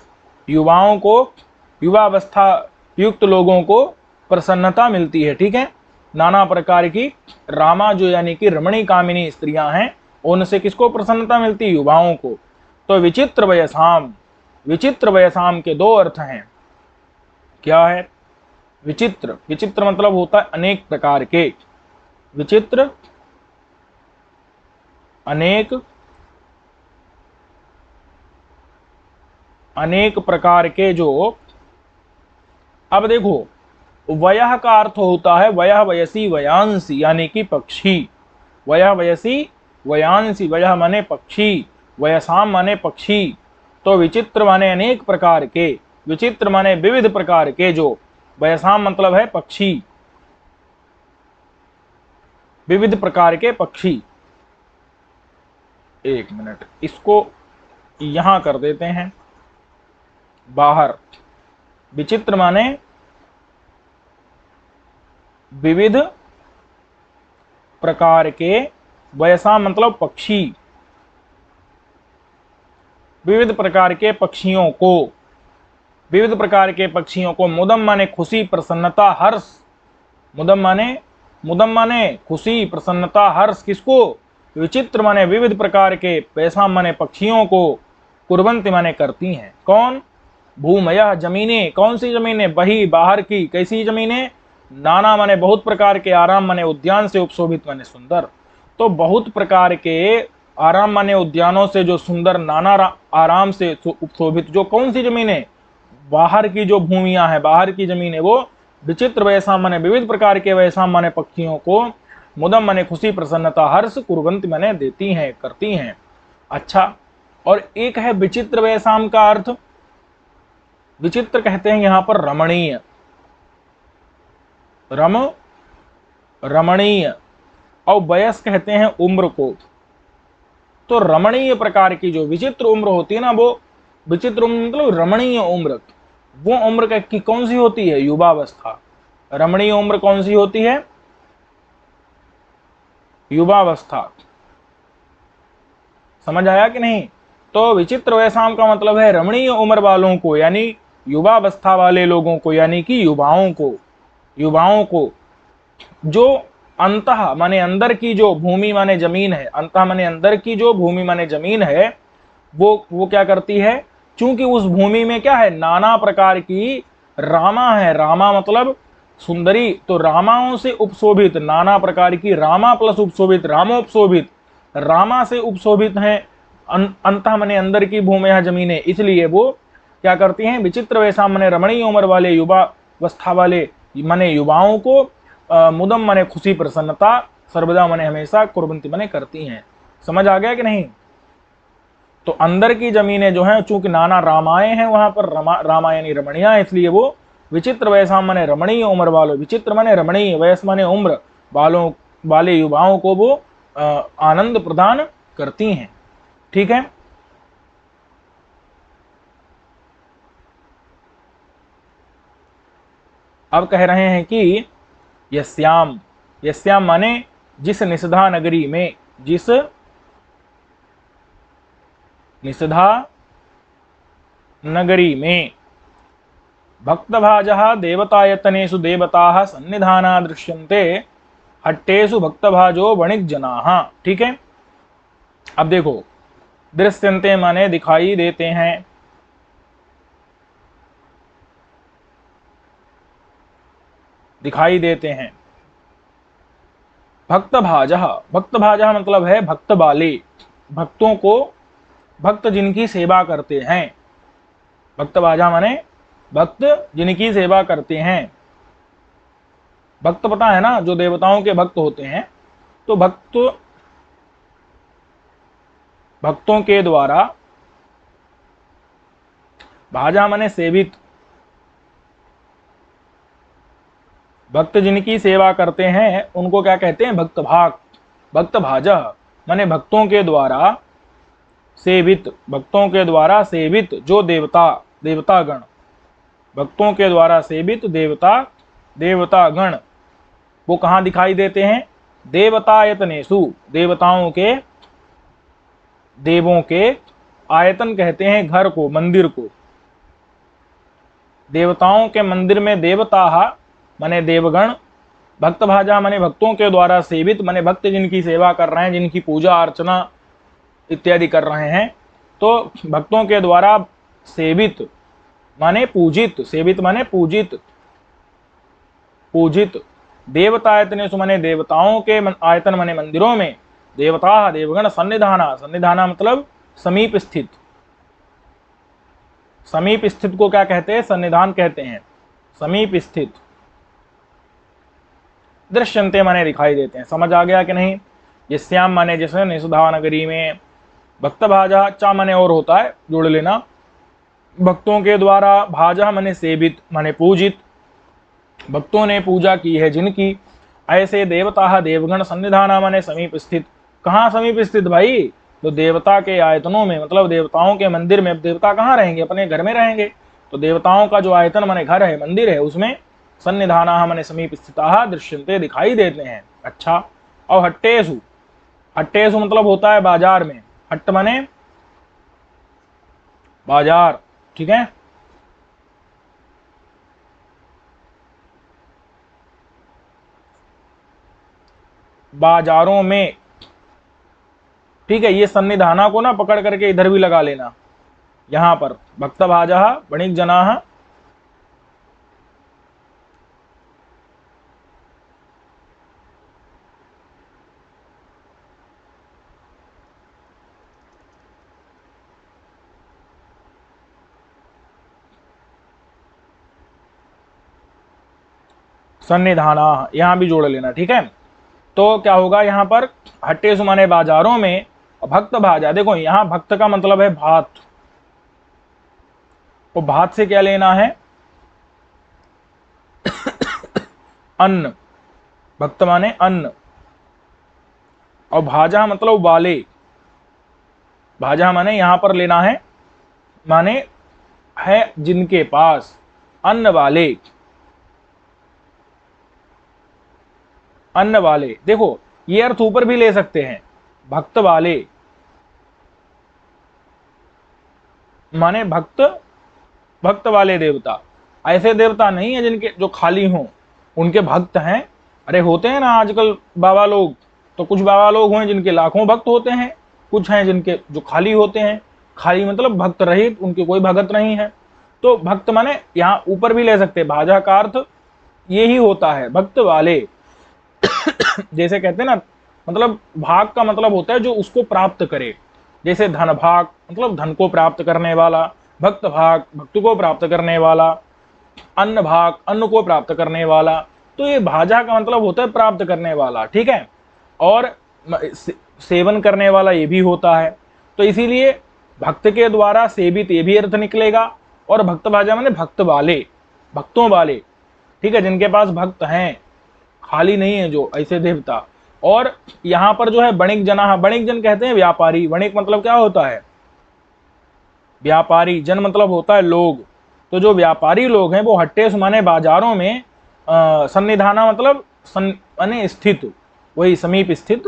युवाओं को, युवावस्था युक्त लोगों को प्रसन्नता मिलती है। ठीक है, नाना प्रकार की रामा जो यानी कि रमणी कामिनी स्त्रियां हैं, उनसे किसको प्रसन्नता मिलती है? युवाओं को। तो विचित्र वयसाम, विचित्र वयसाम के दो अर्थ हैं। क्या है? विचित्र, विचित्र मतलब होता है अनेक प्रकार के, विचित्र अनेक, अनेक प्रकार के जो, अब देखो वयः का अर्थ होता है वयः वयसी वयांसी, यानी कि पक्षी। वयः वयसी वयांसी, वयः माने पक्षी, वयसाम माने पक्षी। तो विचित्र माने अनेक प्रकार के, विचित्र माने विविध प्रकार के, जो वयसाम मतलब है पक्षी, विविध प्रकार के पक्षी। एक मिनट, इसको यहां कर देते हैं बाहर। विचित्र माने विविध प्रकार के, वयसा मतलब पक्षी, विविध प्रकार के पक्षियों को, विविध प्रकार के पक्षियों को। मुदम माने खुशी, प्रसन्नता, हर्ष। मुदम माने, मुदम माने खुशी, प्रसन्नता, हर्ष किसको? विचित्र माने विविध प्रकार के, पैसा माने पक्षियों को, कुर्वन्ति माने करती हैं। कौन? भूमयः जमीनें। कौन सी जमीनें? बही, बाहर की। कैसी जमीनें? नाना माने बहुत प्रकार के, आराम माने उद्यान से, उपशोभित माने सुंदर। तो बहुत प्रकार के आराम माने उद्यानों से जो सुंदर, नाना आराम से उपशोभित, जो कौन सी जमीनें? बाहर की जो भूमियां हैं, बाहर की जमीनें, वो विचित्र वयसाम माने विविध प्रकार के, वयसाम माने पक्षियों को, मुदम माने खुशी, प्रसन्नता, हर्ष, कुर्वन्ति माने देती हैं, करती हैं। अच्छा, और एक है विचित्र वयसाम का अर्थ, विचित्र कहते हैं यहां पर रमणीय, रमणीय, और वयस कहते हैं उम्र को। तो रमणीय प्रकार की जो विचित्र उम्र होती है ना, वो विचित्र उम्र मतलब रमणीय उम्र, वो उम्र की कौन सी होती है? युवावस्था। रमणीय उम्र कौन सी होती है? युवावस्था। समझ आया कि नहीं? तो विचित्र वयसाम का मतलब है रमणीय उम्र वालों को, यानी युवावस्था वाले लोगों को, यानी कि युवाओं को, युवाओं को, जो अंतः माने अंदर की जो भूमि माने जमीन है, अंतः माने अंदर की जो भूमि माने जमीन है, वो क्या करती है? चूंकि उस भूमि में क्या है? नाना प्रकार की रामा है। रामा मतलब सुंदरी, तो रामाओं से उपशोभित, नाना प्रकार की, रामा प्लस उपशोभित, रामोपशोभित, रामा से उपशोभित है अंतः माने अंदर की भूमि जमीनें। इसलिए वो क्या करती हैं? विचित्र वैसा माने रमणीय उम्र वाले, युवावस्था वाले माने युवाओं को, मुदम माने खुशी, प्रसन्नता, सर्वदा माने हमेशा, कुर्वन्ति माने करती हैं। समझ आ गया कि नहीं? तो अंदर की जमीनें जो हैं, चूंकि नाना रामाएं हैं वहां पर, रामा यानी रमणीया, इसलिए वो विचित्र वयसा माने रमणीय उम्र वालों, विचित्र माने रमणीय, वयस माने उम्र वालों वाले युवाओं को वो आनंद प्रदान करती हैं। ठीक है, अब कह रहे हैं कि यस्याम, यस्याम माने जिस निषधा नगरी में, जिस निषधा नगरी में, भक्तभाजः देवतायतनेषु देवताः सन्निधाना दृश्यन्ते, हट्टेषु भक्तभाजो वणिक्जनाः। ठीक है, अब देखो, दृश्यन्ते माने दिखाई देते हैं, दिखाई देते हैं। भक्तभाजः, भक्तभाजः मतलब है भक्त वाले, भक्तों को, भक्त जिनकी सेवा करते हैं। भक्तभाजा माने भक्त जिनकी सेवा करते हैं। भक्त पता है ना, जो देवताओं के भक्त होते हैं। तो भक्त भक्तों के द्वारा, भाजा माने सेवित, भक्त जिनकी सेवा करते हैं उनको क्या कहते हैं? भक्त भाग। भक्त भाजा माने भक्तों के द्वारा सेवित, भक्तों के द्वारा सेवित जो देवता, देवतागण, भक्तों के द्वारा सेवित देवता, देवतागण, वो कहाँ दिखाई देते हैं? देवतायतनेषु, देवताओं के, देवों के आयतन कहते हैं घर को, मंदिर को। देवताओं के मंदिर में देवता माने देवगण, भक्त भाजा माने भक्तों के द्वारा सेवित माने भक्त जिनकी सेवा कर रहे हैं, जिनकी पूजा अर्चना इत्यादि कर रहे हैं। तो भक्तों के द्वारा सेवित माने पूजित, सेवित माने पूजित, पूजित, देवतायतनेषु माने देवताओं के आयतन माने मंदिरों में, देवता देवगण सन्निधाना, सन्निधाना मतलब समीप स्थित, समीप स्थित को क्या कहते हैं? सन्निधान कहते हैं, समीप स्थित। दृश्यन्ते माने दिखाई देते हैं। समझ आ गया कि नहीं? यस्याम माने जैसे निषुधा नगरी में, भक्त भाजा, चा माने और होता है, जोड़ लेना। भक्तों के द्वारा, भाजा माने सेवित माने पूजित, भक्तों ने पूजा की है जिनकी, ऐसे देवता देवगण सन्निधाना माने समीप स्थित। कहाँ समीप स्थित भाई? तो देवता के आयतनों में, मतलब देवताओं के मंदिर में। देवता कहाँ रहेंगे? अपने घर में रहेंगे। तो देवताओं का जो आयतन माने घर है, मंदिर है, उसमें सन्निधाना माने समीप स्थिता दृश्यन्ते दिखाई देते हैं। अच्छा, और हट्टेषु, हट्टेषु मतलब होता है बाजार में। हट्ट माने बाजार, ठीक है। बाजारों में, ठीक है। ये सन्निधाना को ना पकड़ करके इधर भी लगा लेना, यहां पर भक्त भाजा वणिक जना, सन्निधाना यहां भी जोड़ लेना, ठीक है। तो क्या होगा यहां पर? हट्टेषु माने बाजारों में, भक्त भाजा, देखो यहां भक्त का मतलब है भात, तो भात से क्या लेना है? अन्न, भक्त माने अन्न, और भाजा मतलब वाले, भाजा माने यहां पर लेना है, माने है जिनके पास, अन्न वाले, अन्न वाले। देखो ये अर्थ ऊपर भी ले सकते हैं, भक्त वाले माने भक्त, भक्त वाले देवता। ऐसे देवता नहीं है जिनके जो खाली हों, उनके भक्त हैं। अरे होते हैं ना आजकल बाबा लोग, तो कुछ बाबा लोग हैं जिनके लाखों भक्त होते हैं, कुछ हैं जिनके जो खाली होते हैं। खाली मतलब भक्त रहित, उनके कोई भगत नहीं है। तो भक्त माने यहाँ ऊपर भी ले सकते हैं, भाजा का अर्थ ये ही होता है, भक्त वाले। जैसे कहते हैं ना, मतलब भाग का मतलब होता है जो उसको प्राप्त करे। जैसे धन भाग मतलब धन को प्राप्त करने वाला, भक्त भाग भक्ति को प्राप्त करने वाला, अन्न भाग अन्न को प्राप्त करने वाला। तो ये भाजा का मतलब होता है प्राप्त करने वाला, ठीक है। और सेवन करने वाला ये भी होता है। तो इसीलिए भक्त के द्वारा सेवित ये भी अर्थ निकलेगा, और भक्त भाजा माने भक्त वाले, भक्तों वाले, ठीक है, जिनके पास भक्त हैं, खाली नहीं है जो, ऐसे देवता। और यहां पर जो है वणिक जना, वणिक जन कहते हैं व्यापारी। वणिक मतलब क्या होता है? व्यापारी। जन मतलब होता है लोग। तो जो व्यापारी लोग हैं वो हट्टेषु माने बाजारों में, सन्निधाना मतलब माने स्थित, वही समीप स्थित,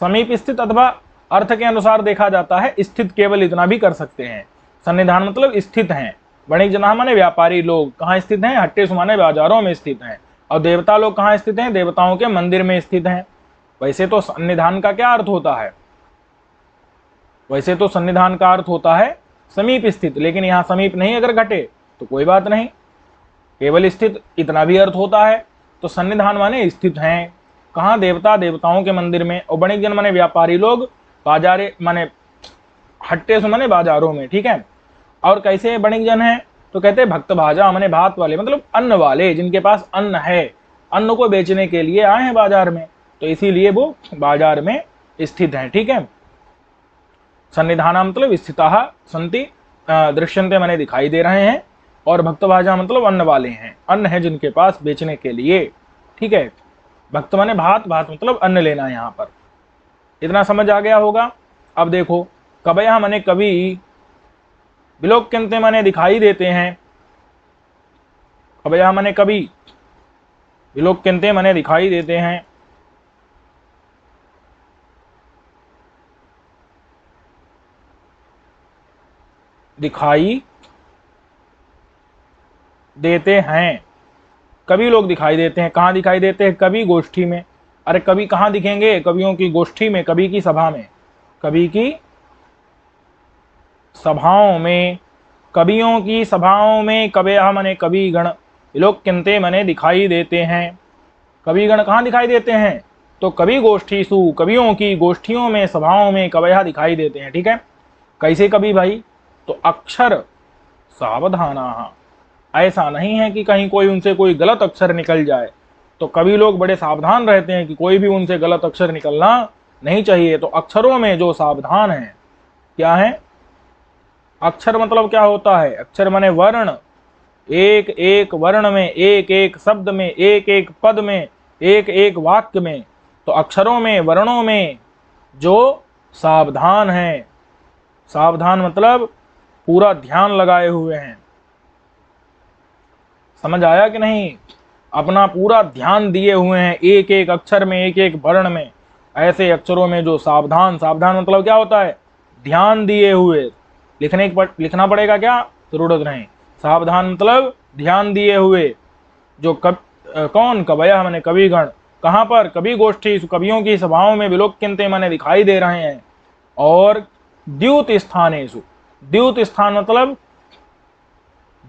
समीप स्थित, अथवा अर्थ के अनुसार देखा जाता है स्थित, केवल इतना भी कर सकते हैं। सन्निधान मतलब स्थित हैं। वणिक जना माने व्यापारी लोग कहाँ स्थित हैं? हट्टेषु माने बाजारों में स्थित हैं। और देवता लोग कहाँ स्थित हैं? देवताओं के मंदिर में स्थित हैं। वैसे तो सन्निधान का क्या अर्थ होता है? वैसे तो सन्निधान का अर्थ होता है समीप स्थित, लेकिन यहाँ समीप नहीं अगर घटे तो कोई बात नहीं, केवल स्थित इतना भी अर्थ होता है। तो सन्निधान माने स्थित हैं कहाँ? देवता देवताओं के मंदिर में। और वणिक जन माने व्यापारी लोग, बाजारे माने हट्टेषु माने बाजारों में, ठीक है। और कैसे वणिक जन है? तो कहते हैं भक्त भाजा माने भात वाले, मतलब अन्न वाले, जिनके पास अन्न है, अन्न को बेचने के लिए आए हैं बाजार में, तो इसीलिए वो बाजार में स्थित हैं। ठीक है, सन्निधाना मतलब स्थिताः सन्ति, दृश्यन्ते माने दिखाई दे रहे हैं, और भक्तभाजा मतलब अन्न वाले हैं, अन्न है जिनके पास बेचने के लिए। ठीक है, भक्त माने भात, भात मतलब अन्न लेना है यहाँ पर। इतना समझ आ गया होगा। अब देखो, कवयः माने कवि, विलोक्यन्ते माने दिखाई देते हैं, कवयः माने कवि, विलोक्यन्ते माने दिखाई देते हैं। दिखाई देते हैं, कवि लोग दिखाई देते हैं। कहाँ दिखाई देते हैं? कवि गोष्ठी में। अरे कवि कहाँ दिखेंगे? कवियों की गोष्ठी में, कवि की सभा में, कवि की सभाओं में, कवियों की सभाओं में। कवयः माने कवि गण, विलोक्यन्ते माने दिखाई देते हैं। कविगण कहाँ दिखाई देते हैं? तो कवि गोष्ठीसु, कवियों की गोष्ठियों में, सभाओं में कवयः दिखाई देते हैं। ठीक है, कैसे कवि भाई? तो अक्षर सावधाना, ऐसा नहीं है कि कहीं कोई उनसे कोई गलत अक्षर निकल जाए, तो कवि लोग बड़े सावधान रहते हैं कि कोई भी उनसे गलत अक्षर निकलना नहीं चाहिए। तो अक्षरों में जो सावधान है, क्या है? अक्षर मतलब क्या होता है? अक्षर माने वर्ण, एक एक वर्ण में, एक एक शब्द में, एक एक पद में, एक एक वाक्य में। तो अक्षरों में, वर्णों में जो सावधान है, सावधान मतलब पूरा ध्यान लगाए हुए हैं। समझ आया कि नहीं? अपना पूरा ध्यान दिए हुए हैं एक एक अक्षर में, एक एक वर्ण में। ऐसे अक्षरों में जो सावधान, सावधान मतलब क्या होता है? ध्यान दिए हुए। लिखना पड़ेगा क्या? जरूरत नहीं। सावधान मतलब ध्यान दिए हुए। जो कौन? कवयः माने कविगण। कहाँ पर? कवि गोष्ठी, कवियों की सभाओं में, विलोक्यन्ते माने दिखाई दे रहे हैं। और द्युत स्थानेषु, द्युत स्थान मतलब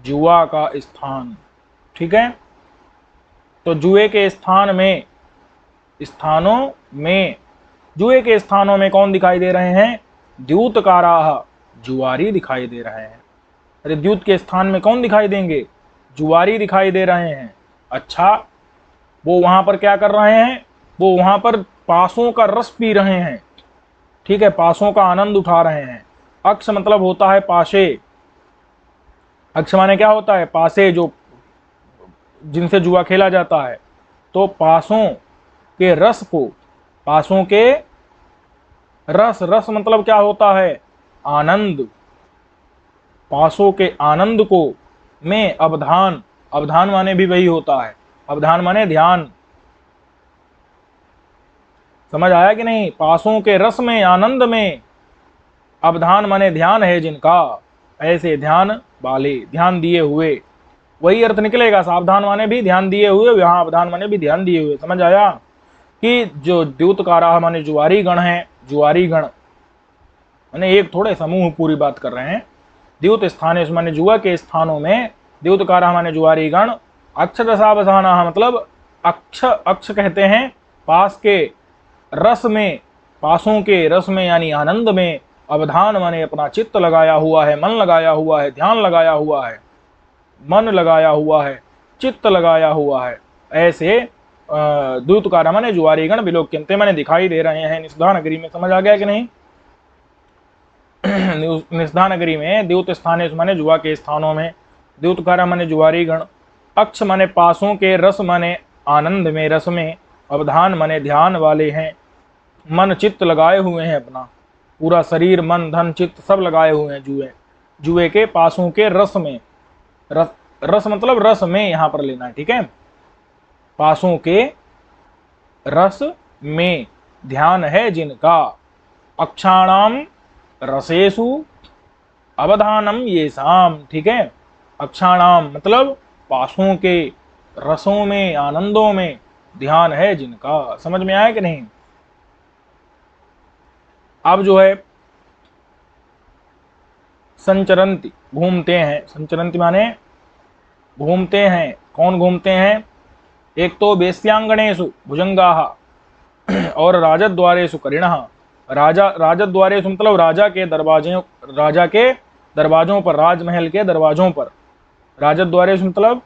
जुआ का स्थान। ठीक है, तो जुए के स्थान में, स्थानों में, जुए के स्थानों में कौन दिखाई दे रहे हैं? द्यूतकाराः, जुआरी दिखाई दे रहे हैं। अरे द्यूत के स्थान में कौन दिखाई देंगे? जुआरी दिखाई दे रहे हैं। अच्छा, वो वहां पर क्या कर रहे हैं? वो वहां पर पासों का रस पी रहे हैं। ठीक है, पासों का आनंद उठा रहे हैं। अक्ष मतलब होता है पाशे। अक्ष माने क्या होता है? पासे, जो जिनसे जुआ खेला जाता है। तो पासों के रस को, पासों के रस, रस मतलब क्या होता है? आनंद। पासों के आनंद को में अवधान, अवधान माने भी वही होता है, अवधान माने ध्यान। समझ आया कि नहीं? पासों के रस में, आनंद में, अवधान माने ध्यान है जिनका, ऐसे ध्यान वाले, ध्यान दिए हुए, वही अर्थ निकलेगा। सावधान माने भी ध्यान दिए हुए, यहाँ अवधान माने भी ध्यान दिए हुए। समझ आया कि जो द्यूतकाराः माने जुआरी गण है, जुआरी गण माने एक थोड़े समूह पूरी बात कर रहे हैं। द्यूत स्थानेषु माने जुआ के स्थानों में, द्यूतकाराः माने जुआरी गण, अक्षरसावधानाः मतलब अक्ष, अक्ष कहते हैं पास के रस में, पासों के रस में यानी आनंद में। अवधान माने अपना चित्त लगाया हुआ है, मन लगाया हुआ है, ध्यान लगाया हुआ है, मन लगाया हुआ है, चित्त लगाया हुआ है। ऐसे द्यूतकारा माने जुआरीगण, विलोक्यन्ते माने दिखाई दे रहे हैं निषधा नगरी में। समझ आ गया कि नहीं? निषधा नगरी में द्यूत स्थानेषु माने जुआ के स्थानों में, द्यूतकारा माने जुआरीगण, अक्ष माने पासों के, रस माने आनंद में, रस में, अवधान माने ध्यान वाले हैं, मन चित्त लगाए हुए हैं, अपना पूरा शरीर, मन, धन, चित्त सब लगाए हुए हैं जुए, जुए के पासों के रस में। रस, रस मतलब रस में यहां पर लेना है। ठीक है, पासों के रस में ध्यान है जिनका। अक्षाणाम रसेषु अवधानम येषाम। ठीक है, अक्षाणाम मतलब पासों के रसों में, आनंदों में ध्यान है जिनका। समझ में आया कि नहीं? अब जो है संचरंती, घूमते हैं। संचरंती माने घूमते हैं। कौन घूमते हैं? एक तो वेश्यांगणेषु भुजंगाः और राजद्वारेषु करिणः। राजा, राजद्वारेषु मतलब राजा के दरवाजों, राजा के दरवाजों पर, राजमहल के दरवाजों पर। राजद्वारेषु मतलब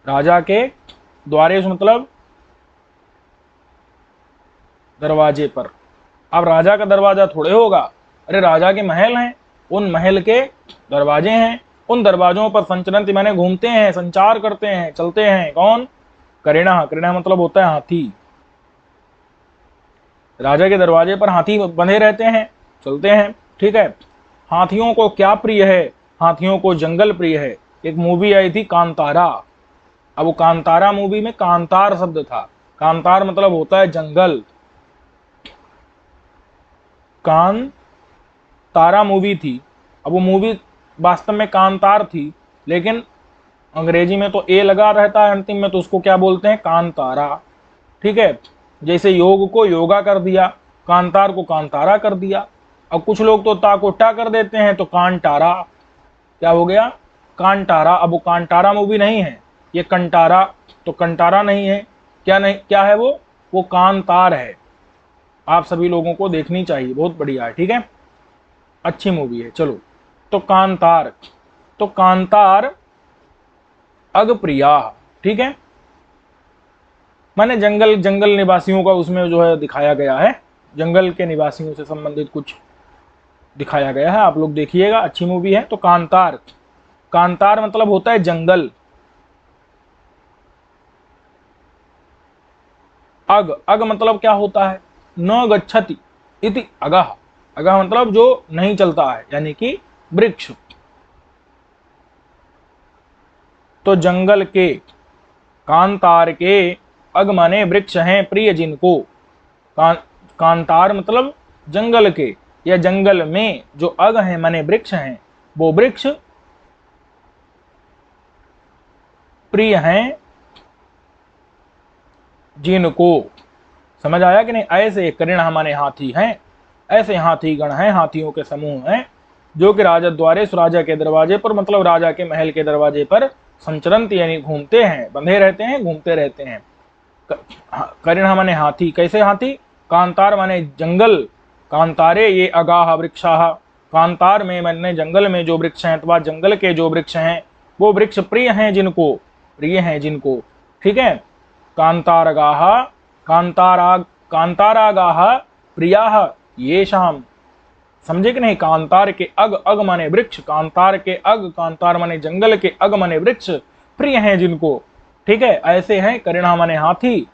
राजा के, द्वारेषु मतलब दरवाजे पर। अब राजा का दरवाजा थोड़े होगा, अरे राजा के महल हैं, उन महल के दरवाजे हैं, उन दरवाजों पर संचरंती माने घूमते हैं, संचार करते हैं, चलते हैं। कौन? करेणा। करेणा मतलब होता है हाथी। राजा के दरवाजे पर हाथी बंधे रहते हैं, चलते हैं। ठीक है। हाथियों को क्या प्रिय है? हाथियों को जंगल प्रिय है। एक मूवी आई थी कांतारा। अब वो कांतारा मूवी में कांतार शब्द था। कांतार मतलब होता है जंगल। कान तारा मूवी थी। अब वो मूवी वास्तव में कांतार थी, लेकिन अंग्रेजी में तो ए लगा रहता है अंतिम में, तो उसको क्या बोलते हैं? कांतारा। ठीक है। जैसे योग को योगा कर दिया, कांतार को कांतारा कर दिया। अब कुछ लोग तो ता को टा कर देते हैं, तो कांटारा। क्या हो गया? कांटारा। अब वो कांटारा मूवी नहीं है, ये कंटारा। तो कंटारा नहीं है, क्या नहीं, क्या है वो कांतार है। आप सभी लोगों को देखनी चाहिए, बहुत बढ़िया है। ठीक है, अच्छी मूवी है। चलो, तो कांतार, तो कांतार अगप्रिया। ठीक है, माने जंगल, जंगल निवासियों का उसमें जो है दिखाया गया है, जंगल के निवासियों से संबंधित कुछ दिखाया गया है। आप लोग देखिएगा, अच्छी मूवी है। तो कांतार, कांतार मतलब होता है जंगल। अग, अग मतलब क्या होता है? न गच्छति इति अगः। अगः मतलब जो नहीं चलता है, यानी कि वृक्ष। तो जंगल के, कांतार के, अग माने वृक्ष हैं प्रिय जिनको। कांतार मतलब जंगल के, या जंगल में जो अग हैं माने वृक्ष हैं, वो वृक्ष प्रिय हैं जिनको। समझ आया कि नहीं? ऐसे करीण माने हाथी हैं, ऐसे हाथी गण हैं, हाथियों के समूह हैं, जो कि राजा द्वारे राजा के दरवाजे पर, मतलब राजा के महल के दरवाजे पर संचरंत यानी घूमते हैं, बंधे रहते हैं, घूमते रहते हैं। करीण माने हाथी। कैसे हाथी? कांतार माने जंगल। कांतारे ये अगाह वृक्षाः। कांतार में मैंने जंगल में जो वृक्ष हैं, अथवा जंगल के जो वृक्ष हैं, वो वृक्ष प्रिय हैं जिनको, प्रिय हैं जिनको। ठीक है। कांतारगाः, कांतारा, कांतारागाः प्रियाः येषाम्। समझे कि नहीं? कांतार के अग, अग माने वृक्ष, कांतार के अग, कांतार माने जंगल के, अग माने वृक्ष, प्रिय हैं जिनको। ठीक है, ऐसे हैं करीणा माने हाथी,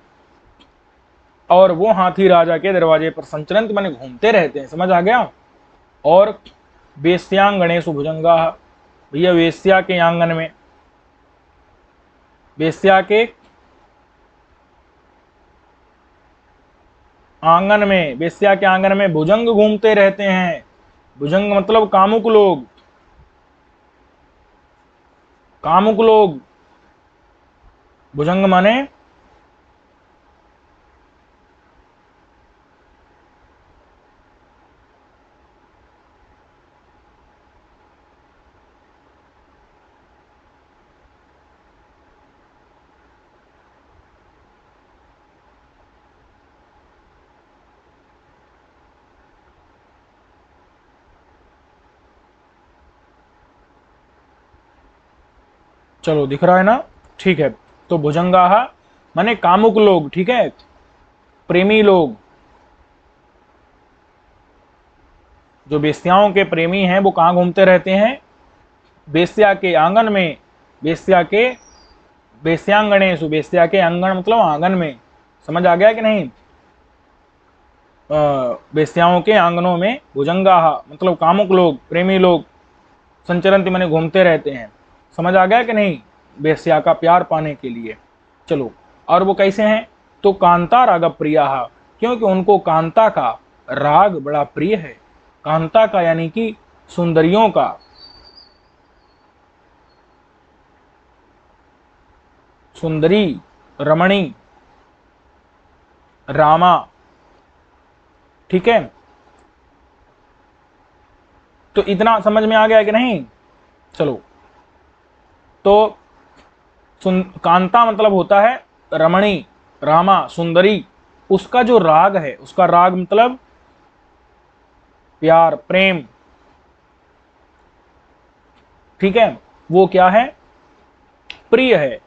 और वो हाथी राजा के दरवाजे पर संचरंत माने घूमते रहते हैं। समझ आ गया? और वेश्यांगणेषु भुजंगा। भैया वेश्या के आंगन में, वेश्या के आंगन में, वेश्या के आंगन में भुजंग घूमते रहते हैं। भुजंग मतलब कामुक लोग, कामुक लोग। भुजंग माने चलो दिख रहा है ना? ठीक है। तो भुजंगा माने कामुक लोग। ठीक है, प्रेमी लोग। जो वेश्याओं के प्रेमी हैं वो कहाँ घूमते रहते हैं? वेश्या के आंगन में। वेश्या के, वेश्यांगणेषु, वेश्या के आंगन मतलब आंगन में। समझ आ गया कि नहीं? वेश्याओं के आंगनों में भुजंगा मतलब कामुक लोग, प्रेमी लोग, संचरंती माने घूमते रहते हैं। समझ आ गया कि नहीं? वेश्या का प्यार पाने के लिए। चलो, और वो कैसे हैं? तो कांता राग प्रिया, क्योंकि उनको कांता का राग बड़ा प्रिय है। कांता का यानी कि सुंदरियों का, सुंदरी, रमणी, रामा। ठीक है, तो इतना समझ में आ गया कि नहीं? चलो, तो कांता मतलब होता है रमणी, रामा, सुंदरी। उसका जो राग है, उसका राग मतलब प्यार, प्रेम। ठीक है, वो क्या है? प्रिय है।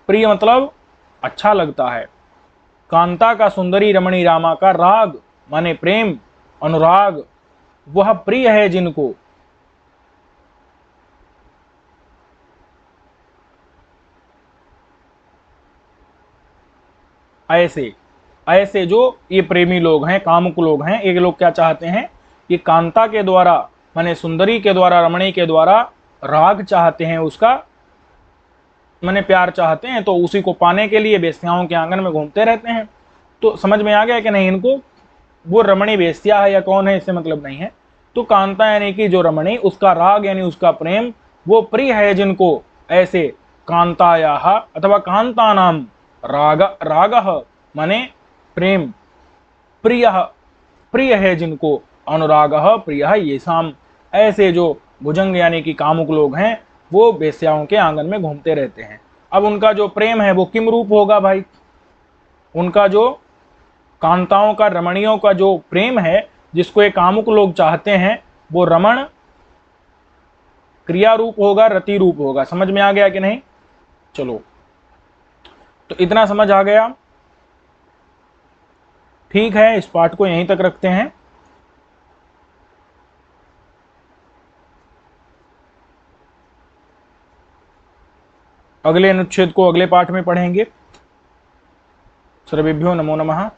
प्रिय मतलब अच्छा लगता है। कांता का सुंदरी रमणी रामा का राग माने प्रेम, अनुराग, वह प्रिय है जिनको। ऐसे ऐसे जो ये प्रेमी लोग हैं, कामुक लोग हैं, ये लोग क्या चाहते हैं कि कांता के द्वारा माने सुंदरी के द्वारा, रमणी के द्वारा राग चाहते हैं, उसका माने प्यार चाहते हैं, तो उसी को पाने के लिए वेश्याओं के आंगन में घूमते रहते हैं। तो समझ में आ गया कि नहीं इनको, वो रमणी वेश्या है या कौन है इससे मतलब नहीं है। तो कांता यानी कि जो रमणी, उसका राग यानी उसका प्रेम, वो प्रिय है जिनको। ऐसे कांतायाः अथवा कांतानाम राग, रागः माने प्रेम, प्रिय, प्रिय है जिनको, अनुरागः प्रियः येषाम, ऐसे जो भुजंग यानी कि कामुक लोग हैं, वो वेश्याओं के आंगन में घूमते रहते हैं। अब उनका जो प्रेम है वो किम रूप होगा भाई, उनका जो कांताओं का, रमणियों का जो प्रेम है, जिसको एक कामुक लोग चाहते हैं, वो रमण क्रिया रूप होगा, रति रूप होगा। समझ में आ गया कि नहीं? चलो, तो इतना समझ आ गया। ठीक है, इस पाठ को यहीं तक रखते हैं। अगले अनुच्छेद को अगले पाठ में पढ़ेंगे। सर्वेभ्यो नमो नमः।